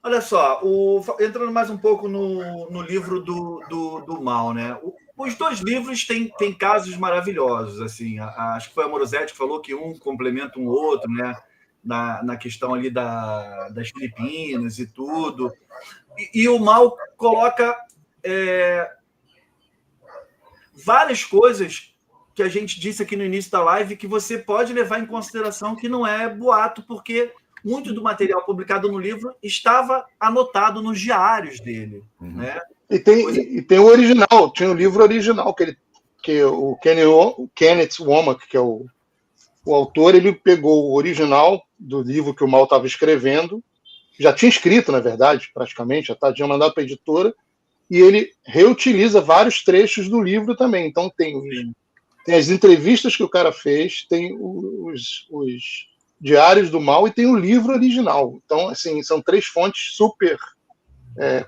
Olha só, entrando mais um pouco no livro do Mal, né? Os dois livros têm casos maravilhosos, assim. Acho que foi a Morosetti que falou que um complementa um outro, né? Na questão ali das Filipinas e tudo. E o Mal coloca várias coisas que a gente disse aqui no início da live que você pode levar em consideração que não é boato, porque muito do material publicado no livro estava anotado nos diários dele. Né? E tem o original, tinha o livro original, que o Kenneth Womack, que é o autor, ele pegou o original do livro que o Mal estava escrevendo, já tinha escrito, na verdade, praticamente, já tinha mandado para a editora, e ele reutiliza vários trechos do livro também. Então tem as entrevistas que o cara fez, tem os diários do Mal e tem o livro original. Então, assim, são 3 fontes super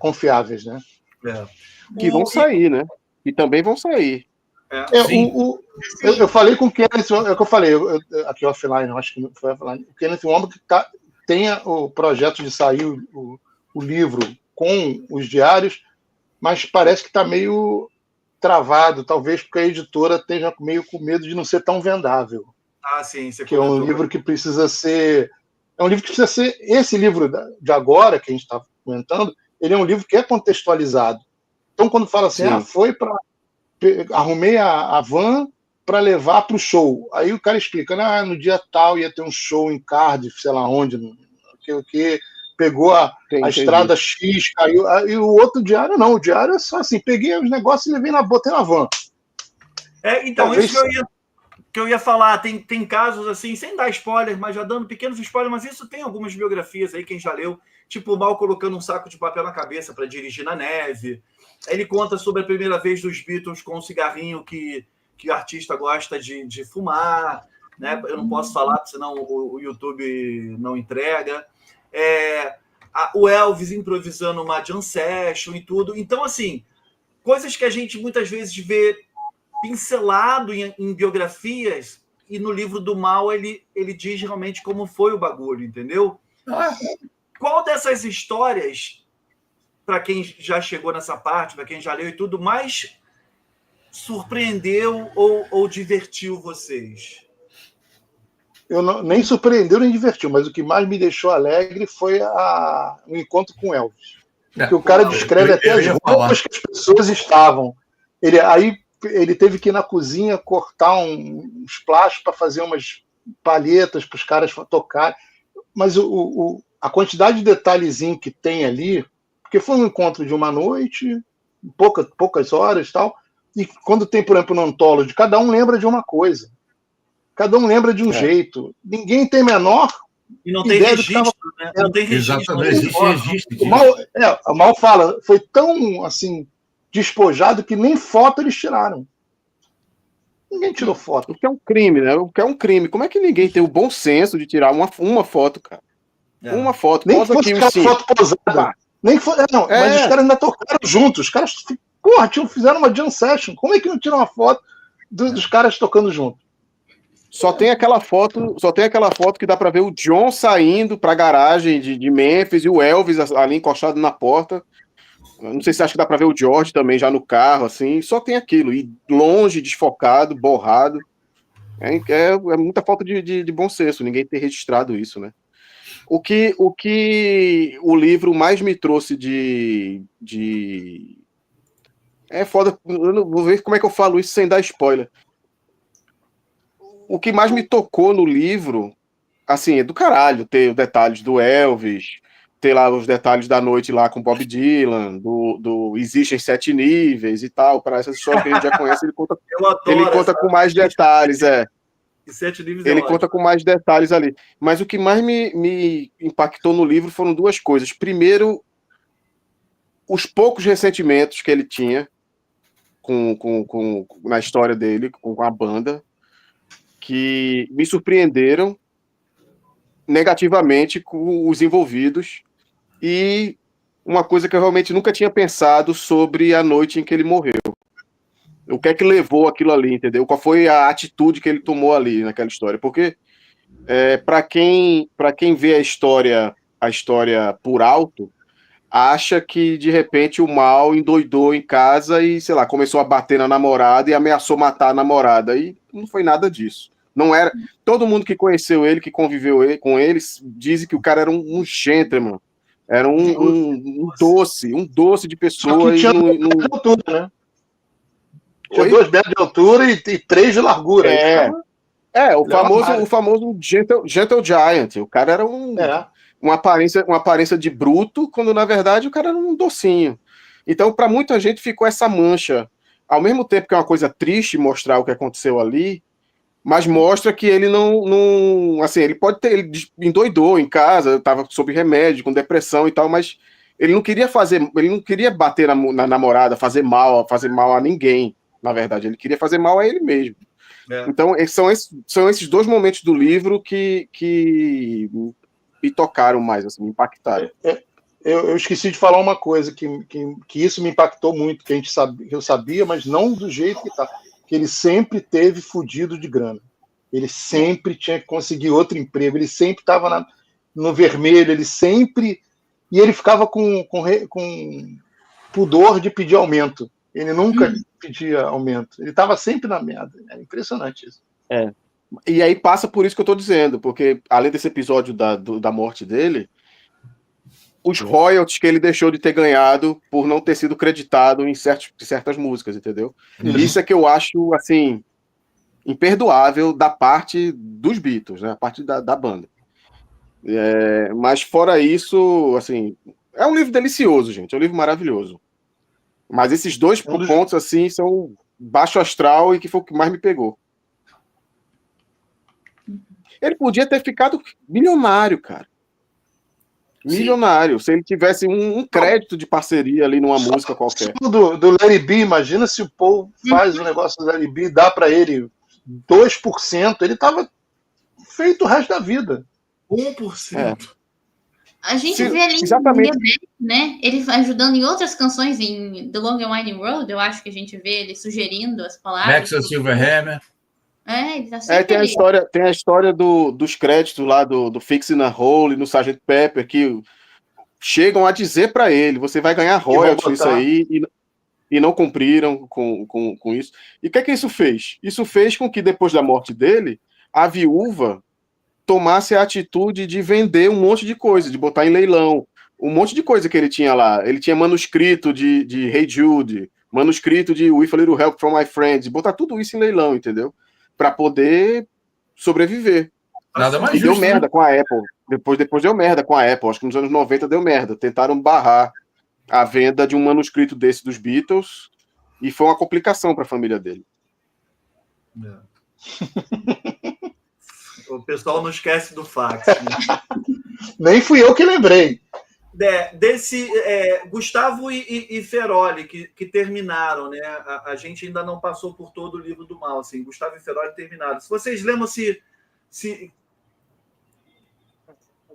confiáveis, né? Que vão sair, né? E também vão sair. Eu falei com o Kenneth, é o que eu falei, aqui offline, acho que não foi offline. O Kenneth Womack tem o projeto de sair o livro com os diários, mas parece que está meio travado, talvez porque a editora esteja meio com medo de não ser tão vendável. Sim, você que comentou. É um livro que precisa ser... Esse livro de agora, que a gente está comentando, ele é um livro que é contextualizado. Então, quando fala assim, foi para... Arrumei a van para levar para o show. Aí o cara explica, no dia tal ia ter um show em Cardiff, sei lá onde, que pegou a estrada X, caiu. E o outro diário não, o diário é só assim, peguei os negócios e botei na van. Então, talvez isso que eu ia falar, tem casos assim, sem dar spoiler, mas já dando pequenos spoilers, mas isso tem algumas biografias aí, quem já leu, tipo o Mal colocando um saco de papel na cabeça para dirigir na neve. Ele conta sobre a primeira vez dos Beatles com um cigarrinho que o artista gosta de fumar, né? Eu não posso falar, senão o YouTube não entrega. O Elvis improvisando uma jam session e tudo. Então, assim, coisas que a gente muitas vezes vê pincelado em biografias, e no livro do Mal ele diz realmente como foi o bagulho, entendeu? Qual dessas histórias, para quem já chegou nessa parte, para quem já leu e tudo, mais surpreendeu ou divertiu vocês? Nem surpreendeu nem divertiu, mas o que mais me deixou alegre foi o encontro com Elvis. Que o cara descreve até as roupas que as pessoas estavam. Ele teve que ir na cozinha cortar uns plásticos para fazer umas palhetas para os caras tocarem. Mas a quantidade de detalhezinho que tem ali, porque foi um encontro de uma noite, poucas horas e tal, e quando tem, por exemplo, no Anthology, cada um lembra de uma coisa. Cada um lembra de um jeito. Ninguém tem menor e não tem registro, né? Não tem registro. Exatamente, não existe registro. O Mal fala, foi tão assim despojado que nem foto eles tiraram. Ninguém tirou foto. O que é um crime, né? O que é um crime. Como é que ninguém tem o bom senso de tirar uma foto, cara? Uma foto. Nem fosse aquela foto posada. Nem foi, mas os caras ainda tocaram juntos. Os caras, fizeram uma jam session. Como é que não tiram uma foto dos caras tocando junto? Só tem aquela foto que dá para ver o John saindo para a garagem de Memphis e o Elvis ali encostado na porta. Não sei se acha que dá para ver o George também já no carro, assim. Só tem aquilo. E longe, desfocado, borrado. É muita falta de bom senso. Ninguém ter registrado isso, né? O que o livro mais me trouxe É foda. Eu não vou ver como é que eu falo isso sem dar spoiler. O que mais me tocou no livro, assim, é do caralho, ter os detalhes do Elvis, ter lá os detalhes da noite lá com Bob Dylan, do Existem 7 níveis e tal, para essas histórias que a gente já conhece, ele conta com mais detalhes, ele conta com mais detalhes ali. Mas o que mais me impactou no livro foram 2 coisas. Primeiro, os poucos ressentimentos que ele tinha na história dele, com a banda, que me surpreenderam negativamente com os envolvidos, e uma coisa que eu realmente nunca tinha pensado sobre a noite em que ele morreu. O que é que levou aquilo ali, entendeu? Qual foi a atitude que ele tomou ali naquela história? Porque para quem vê a história por alto, acha que, de repente, o Mal endoidou em casa e, sei lá, começou a bater na namorada e ameaçou matar a namorada. E não foi nada disso. Não era. Todo mundo que conheceu ele, que conviveu com eles, diz que o cara era um gentleman. Era um doce de pessoa. Só que tinha 2 metros de altura, né? Tinha 2 metros de altura e 3 de largura. O famoso gentle Giant. O cara era uma aparência de bruto, quando na verdade o cara era um docinho. Então, para muita gente ficou essa mancha. Ao mesmo tempo que é uma coisa triste mostrar o que aconteceu ali, mas mostra que ele não assim, ele endoidou em casa, estava sob remédio, com depressão e tal, mas ele não queria bater na namorada, fazer mal a ninguém, na verdade, ele queria fazer mal a ele mesmo. Então, são esses 2 momentos do livro que me tocaram mais, assim, me impactaram. Eu esqueci de falar uma coisa, que isso me impactou muito, que eu sabia, mas não do jeito que tá. Que ele sempre teve fudido de grana. Ele sempre tinha que conseguir outro emprego, ele sempre estava no vermelho, ele sempre... E ele ficava com pudor de pedir aumento. Ele nunca pedia aumento. Ele estava sempre na merda. É impressionante isso. E aí passa por isso que eu estou dizendo, porque além desse episódio da morte dele, os royalties que ele deixou de ter ganhado por não ter sido creditado em certas músicas, entendeu? Isso é que eu acho, assim, imperdoável da parte dos Beatles, né? A parte da banda. Mas fora isso, assim, é um livro delicioso, gente, é um livro maravilhoso. Mas esses 2 pontos, assim, são baixo astral e que foi o que mais me pegou. Ele podia ter ficado milionário, cara. Milionário, se ele tivesse um crédito de parceria ali numa música qualquer. Do Larry B, imagina se o Paul faz o negócio do Larry B, dá para ele 2%, ele tava feito o resto da vida. 1%. A gente vê ali exatamente, né? Ele ajudando em outras canções, em The Long and Winding Road, eu acho que a gente vê ele sugerindo as palavras. Maxwell Silverhammer. Ele tá sempre tem a história dos créditos lá do Fixing a Hole no Sgt. Pepper, que chegam a dizer para ele, você vai ganhar royalties isso aí, e não cumpriram com isso. E o que isso fez? Isso fez com que, depois da morte dele, a viúva tomasse a atitude de vender um monte de coisa, de botar em leilão, um monte de coisa que ele tinha lá. Ele tinha manuscrito de Hey Jude, manuscrito de With a Little Help from My Friends, botar tudo isso em leilão, entendeu? Para poder sobreviver. Nada mais justo, deu merda com a Apple. Depois deu merda com a Apple. Acho que nos anos 90 deu merda. Tentaram barrar a venda de um manuscrito desse dos Beatles e foi uma complicação para a família dele. O pessoal não esquece do fax. Né? Nem fui eu que lembrei. Gustavo e Feroli, que terminaram, né? A gente ainda não passou por todo o livro do mal. Assim. Gustavo e Feroli terminaram. Se vocês lembram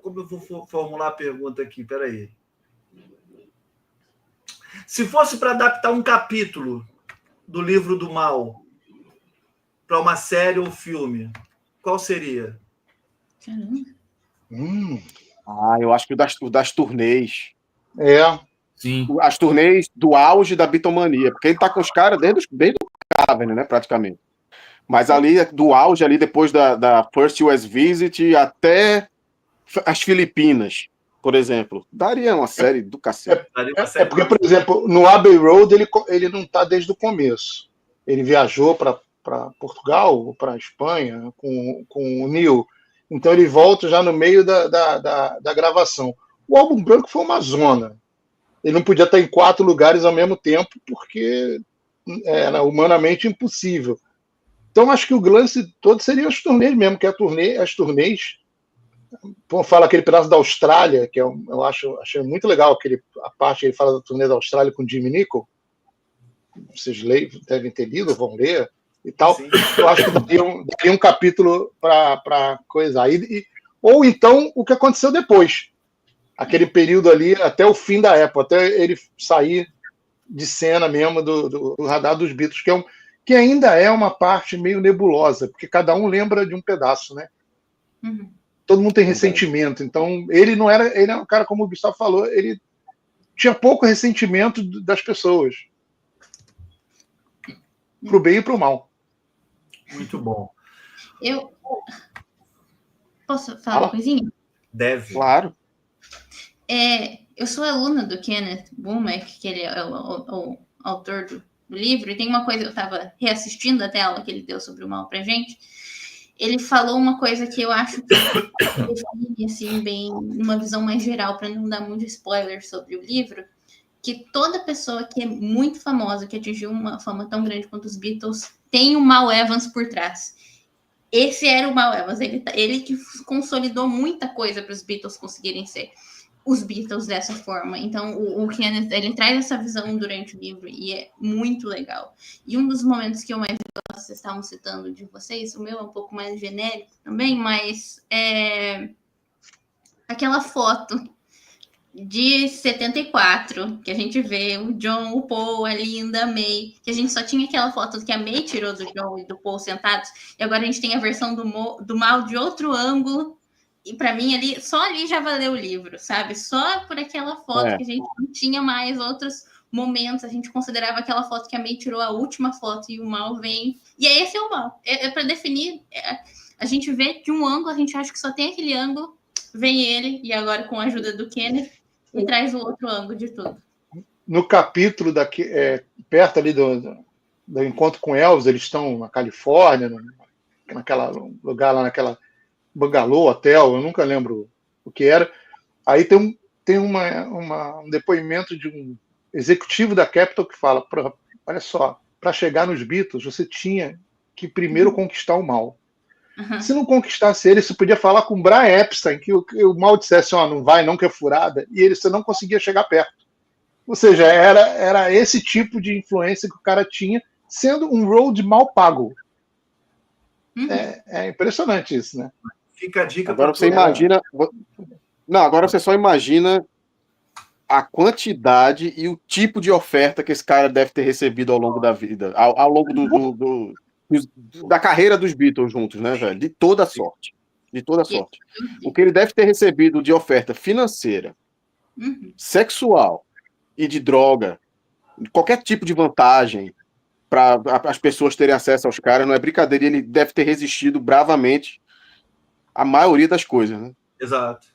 como eu vou formular a pergunta aqui? Peraí. Se fosse para adaptar um capítulo do livro do mal para uma série ou filme, qual seria? Eu acho que o das turnês. Sim. As turnês do auge da bitomania, porque ele tá com os caras desde o Cavern, né, praticamente. Mas ali, do auge, ali depois da First US Visit até as Filipinas, por exemplo. Daria uma série do cacete. Porque, por exemplo, no Abbey Road ele não tá desde o começo. Ele viajou para Portugal, para Espanha, com o Neil. Então ele volta já no meio da gravação. O Álbum Branco foi uma zona. Ele não podia estar em 4 lugares ao mesmo tempo, porque era humanamente impossível. Então acho que o lance todo seria as turnês mesmo, que as turnês. Fala aquele pedaço da Austrália, que eu achei muito legal, a parte que ele fala da turnê da Austrália com Jimmy Nicol. Vocês devem ter lido, vão ler. E tal, sim. Eu acho que daria um capítulo para coisa aí. Ou então o que aconteceu depois. Aquele período ali até o fim da Apple, até ele sair de cena mesmo do radar dos Beatles, que ainda é uma parte meio nebulosa, porque cada um lembra de um pedaço, né? Todo mundo tem ressentimento. Então, ele é um cara, como o Gustavo falou, ele tinha pouco ressentimento das pessoas. Pro bem e pro mal. Muito bom. Eu posso falar uma coisinha? Deve. Claro. Eu sou aluna do Kenneth Womack, que ele é o autor do livro, e tem uma coisa, eu estava reassistindo até a aula que ele deu sobre o mal pra gente. Ele falou uma coisa que eu acho que define, assim, bem, uma visão mais geral, para não dar muito spoiler sobre o livro, que toda pessoa que é muito famosa, que atingiu uma fama tão grande quanto os Beatles, tem o Mal Evans por trás. Esse era o Mal Evans, ele que consolidou muita coisa para os Beatles conseguirem ser os Beatles dessa forma. Então, o Kenneth, ele traz essa visão durante o livro e é muito legal. E um dos momentos que eu mais gosto, vocês estavam citando de vocês, o meu é um pouco mais genérico também, mas aquela foto de 74, que a gente vê o John, o Paul, a Linda, a May, que a gente só tinha aquela foto que a May tirou do John e do Paul sentados, e agora a gente tem a versão do mal de outro ângulo. E para mim, só ali já valeu o livro, sabe? Só por aquela foto que a gente não tinha mais outros momentos. A gente considerava aquela foto que a May tirou a última foto e o mal vem. E esse é o mal. Para definir, a gente vê de um ângulo, a gente acha que só tem aquele ângulo, vem ele, e agora com a ajuda do Kenneth, e traz o outro ângulo de tudo. No capítulo perto ali do encontro com Elvis, eles estão na Califórnia, naquela lugar lá, naquela Bangalô, hotel, eu nunca lembro o que era. Aí tem um depoimento de um executivo da Capitol que fala, olha só, para chegar nos Beatles, você tinha que primeiro conquistar o mal. Uhum. Se não conquistasse ele, você podia falar com o Brian Epstein, que o mal dissesse, não vai, não, que é furada, e você não conseguia chegar perto. Ou seja, era esse tipo de influência que o cara tinha, sendo um road mal pago. Uhum. É impressionante isso, né? Fica a dica. Agora você imagina. Não, agora você só imagina a quantidade e o tipo de oferta que esse cara deve ter recebido ao longo da vida, ao longo da carreira dos Beatles juntos, né, velho? De toda sorte. De toda sorte. O que ele deve ter recebido de oferta financeira, sexual e de droga, qualquer tipo de vantagem para as pessoas terem acesso aos caras, não é brincadeira, ele deve ter resistido bravamente a maioria das coisas, né? Exato.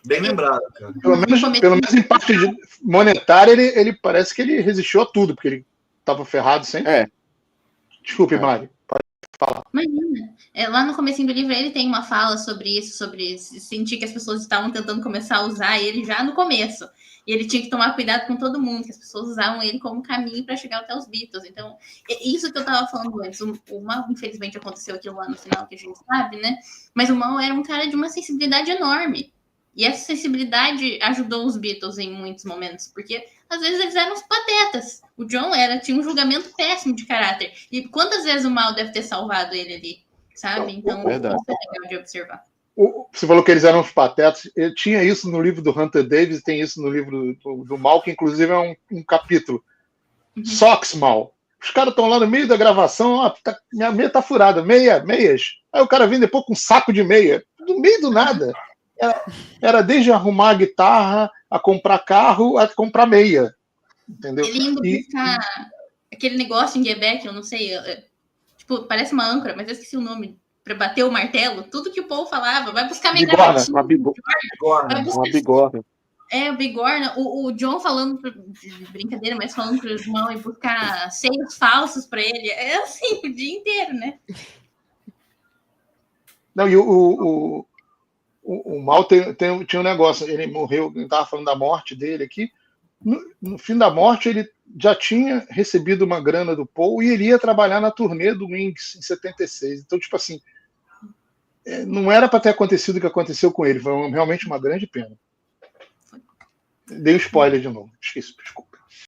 Bem lembrado, cara. Pelo menos em parte monetária, ele parece que ele resistiu a tudo, porque ele estava ferrado sempre. Desculpe, Mari, pode falar. Imagina. Lá no comecinho do livro, ele tem uma fala sobre isso, sobre sentir que as pessoas estavam tentando começar a usar ele já no começo. E ele tinha que tomar cuidado com todo mundo, que as pessoas usavam ele como caminho para chegar até os Beatles. Então, isso que eu estava falando antes. O Mal, infelizmente, aconteceu aquilo lá no final, que a gente sabe, né? Mas o Mal era um cara de uma sensibilidade enorme. E essa sensibilidade ajudou os Beatles em muitos momentos, porque às vezes eles eram os patetas. O John tinha um julgamento péssimo de caráter. E quantas vezes o Mal deve ter salvado ele ali, sabe? Então, isso é legal de observar. Você falou que eles eram os patetas. Eu tinha isso no livro do Hunter Davis, tem isso no livro do Mal, que inclusive é um capítulo. Socks, Mal. Os caras estão lá no meio da gravação, minha meia tá furada, meias. Aí o cara vem depois com um saco de meia, no meio do nada. Era desde arrumar a guitarra, a comprar carro, a comprar meia. Entendeu? Ele indo buscar aquele negócio em Quebec, eu não sei, tipo, parece uma âncora, mas eu esqueci o nome, para bater o martelo, tudo que o Paul falava, vai buscar minha garrafinha. Uma bigorna. O bigorna. O John falando, de brincadeira, mas falando pro irmão e buscar seios falsos para ele. É assim, o dia inteiro, né? Não, e o Mal tinha um negócio, ele morreu, a gente estava falando da morte dele aqui, no fim da morte ele já tinha recebido uma grana do Paul e ele ia trabalhar na turnê do Wings em 76, então tipo assim, não era para ter acontecido o que aconteceu com ele, foi realmente uma grande pena. Dei um spoiler de novo, esqueci, desculpa.